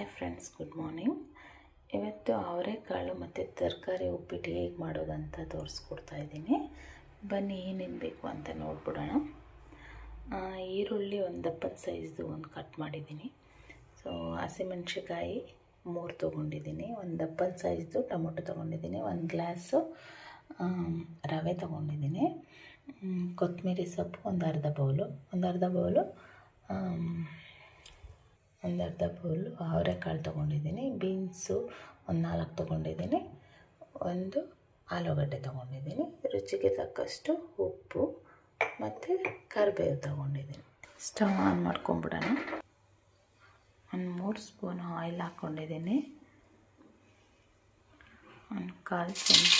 Hi friends, good morning. ಇವತ್ತು ಅವರೆಕಾಳು ಮತ್ತು ತರಕಾರಿ ಉಪ್ಪಿಟ್ಟು ಹೇಗೆ ಮಾಡೋದಂತ ತೋರಿಸ್ಕೊಡ್ತಾ ಇದ್ದೀನಿ. ಬನ್ನಿ ಏನೇನು ಬೇಕು ಅಂತ ನೋಡ್ಬಿಡೋಣ. ಈರುಳ್ಳಿ ಒಂದು ದಪ್ಪದ ಸೈಜ್ದು ಒಂದು ಕಟ್ ಮಾಡಿದ್ದೀನಿ. ಹಸಿಮೆಣ್ಸಿಕಾಯಿ 3 ತೊಗೊಂಡಿದ್ದೀನಿ. ಒಂದು ದಪ್ಪದ ಸೈಜ್ದು ಟೊಮೊಟೊ ತೊಗೊಂಡಿದ್ದೀನಿ. 1 ಗ್ಲಾಸು ರವೆ ತೊಗೊಂಡಿದ್ದೀನಿ. ಕೊತ್ತಂಬರಿ ಸೊಪ್ಪು ಒಂದು ಅರ್ಧ ಬೌಲು ಅವರೆಕಾಳು ತೊಗೊಂಡಿದ್ದೀನಿ. ಬೀನ್ಸು ಒಂದು 4 ತೊಗೊಂಡಿದ್ದೀನಿ. ಒಂದು ಆಲೂಗಡ್ಡೆ ತೊಗೊಂಡಿದ್ದೀನಿ. ರುಚಿಗೆ ತಕ್ಕಷ್ಟು ಉಪ್ಪು ಮತ್ತು ಕರಿಬೇವು ತೊಗೊಂಡಿದ್ದೀನಿ. ಸ್ಟವ್ ಆನ್ ಮಾಡ್ಕೊಂಬಿಡೋಣ. ಒಂದು 3 ಸ್ಪೂನ್ ಆಯಿಲ್ ಹಾಕ್ಕೊಂಡಿದ್ದೀನಿ. ಒಂದು 1/4 ಚಮಚ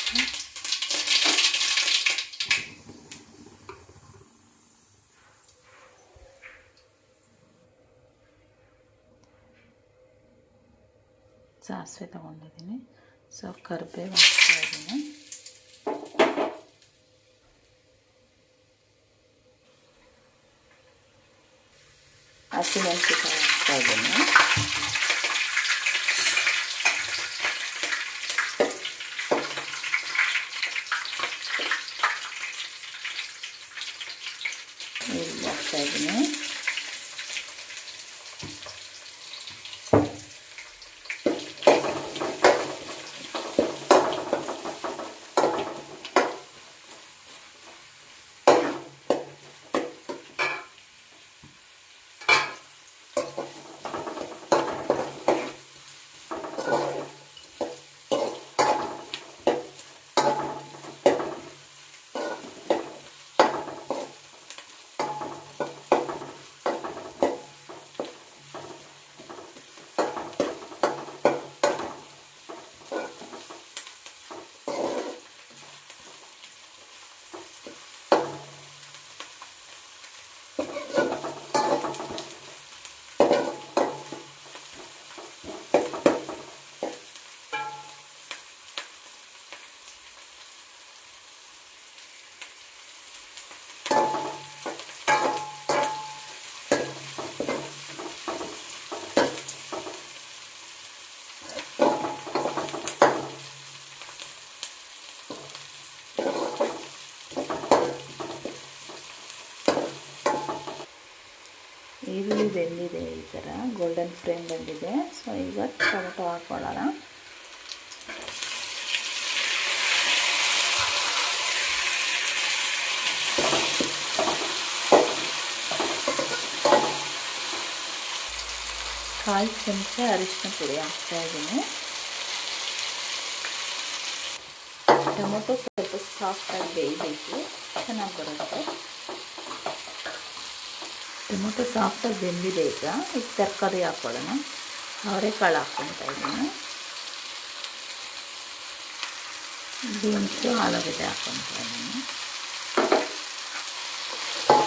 ಸಾಸಿವೆ ತೊಗೊಂಡಿದ್ದೀನಿ. ಕರಿಬೇವು ಹಾಕ್ತಾ ಇದ್ದೀನಿ. ಹಸಿಮೆಣಸಿನಕಾಯಿ ಹಾಕ್ತಾ ಇದ್ದೀನಿ. ಈರುಳ್ಳಿ ಹಾಕ್ತಾ ಇದ್ದೀನಿ. ಈರುಳ್ಳಿ ಬೆಂದಿದೆ, ಈ ಥರ ಗೋಲ್ಡನ್ ಫ್ಲೇಮ್ ಬಂದಿದೆ. ಈಗ ಟೊಮೊಟೊ ಹಾಕ್ಕೊಳ್ಳೋಣ. ಕಾಲು ಚಮಚ ಅರಿಶಿನ ಪುಡಿ ಹಾಕ್ತಾ ಇದ್ದೀನಿ. ಟೊಮೊಟೊ ಸ್ವಲ್ಪ ಸಾಫ್ಟಾಗಿ ಬೇಯಬೇಕು, ಚೆನ್ನಾಗಿ ಬರುತ್ತೆ. ಟೊಮೊಟೊ ಸಾಫ್ಟಾಗಿ ಬೆಂದಿದೆ. ಈಗ ತರಕಾರಿ ಹಾಕ್ಕೊಳ್ಳೋಣ. ಅವರೆಕಾಳು ಹಾಕ್ಕೊಳ್ತಾ ಇದ್ದೀನಿ. ಬೀನ್ಸು ಆಲೂಗಡ್ಡೆ ಹಾಕ್ಕೊಳ್ತಾ ಇದ್ದೀನಿ.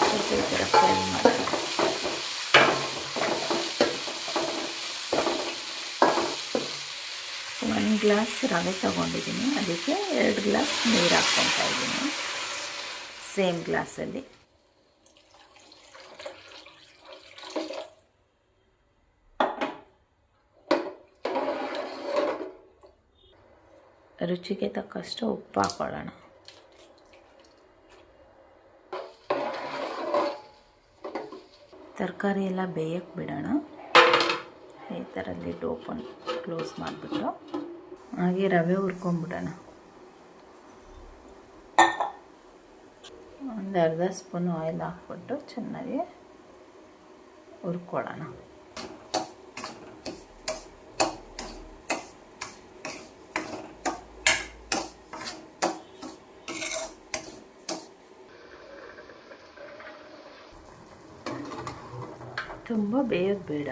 ಸ್ವಲ್ಪ ಈ ಥರ ಫ್ರೈ ಮಾಡೋಣ. ಒಂದು ಗ್ಲಾಸ್ ರವೆ ತೊಗೊಂಡಿದ್ದೀನಿ. ಅದಕ್ಕೆ 2 ಗ್ಲಾಸ್ ನೀರು ಹಾಕ್ಕೊಳ್ತಾ ಇದ್ದೀನಿ, ಸೇಮ್ ಗ್ಲಾಸಲ್ಲಿ. ರುಚಿಗೆ ತಕ್ಕಷ್ಟು ಉಪ್ಪು ಹಾಕ್ಕೊಳ್ಳೋಣ. ತರಕಾರಿ ಎಲ್ಲ ಬೇಯಕ್ಕೆ ಬಿಡೋಣ. ಈ ಥರ ಲಿಡ್ ಕ್ಲೋಸ್ ಮಾಡಿಬಿಟ್ಟು ಹಾಗೆ ರವೆ ಹುರ್ಕೊಂಬಿಡೋಣ. ಒಂದು ಅರ್ಧ ಸ್ಪೂನ್ ಆಯಿಲ್ ಹಾಕ್ಬಿಟ್ಟು ಚೆನ್ನಾಗಿ ಹುರ್ಕೊಳ್ಳೋಣ. ತುಂಬ ಬೇಯೋದು ಬೇಡ,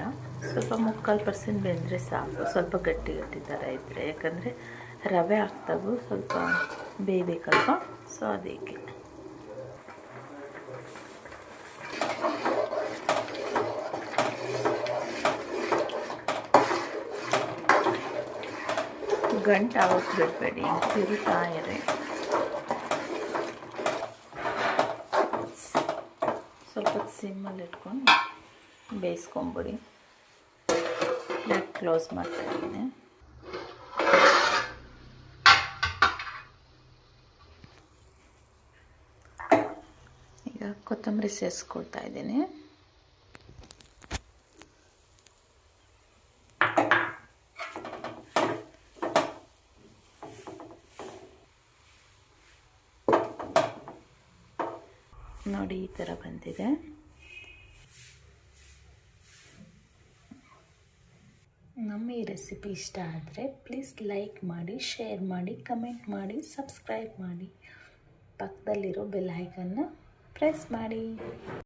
ಸ್ವಲ್ಪ 3/4% ಬೆಂದರೆ ಸಾಕು. ಸ್ವಲ್ಪ ಗಟ್ಟಿ ಥರ ಇದ್ದರೆ, ಯಾಕಂದರೆ ರವೆ ಹಾಕ್ತಾಗೂ ಸ್ವಲ್ಪ ಬೇಯಬೇಕಲ್ವ, ಅದಕ್ಕೆ. ಗಂಟು ಆಗೋಕ್ಕೆ ಬಿಡಬೇಡಿ, ತಿರುತ್ತಾ ಇರಿ. ಸ್ವಲ್ಪ ಸಿಮ್ಮಲ್ಲಿ ಇಟ್ಕೊಂಡು ಬೇಯಿಸ್ಕೊಂಬಿಡಿ. ಬ್ಲ್ಯಾಕ್ ಕ್ಲೋಸ್ ಮಾಡ್ತಾ ಇದ್ದೀನಿ. ಈಗ ಕೊತ್ತಂಬರಿ ಸೇರಿಸ್ಕೊಳ್ತಾ ಇದ್ದೀನಿ. ನೋಡಿ ಈ ಥರ ಬಂದಿದೆ. ನಮ್ಮ ಈ ರೆಸಿಪಿ ಇಷ್ಟ ಆದರೆ ಪ್ಲೀಸ್ ಲೈಕ್ ಮಾಡಿ, ಶೇರ್ ಮಾಡಿ, ಕಮೆಂಟ್ ಮಾಡಿ, ಸಬ್ಸ್ಕ್ರೈಬ್ ಮಾಡಿ, ಪಕ್ಕದಲ್ಲಿರೋ ಬೆಲ್ ಐಕನ್ನ ಪ್ರೆಸ್ ಮಾಡಿ.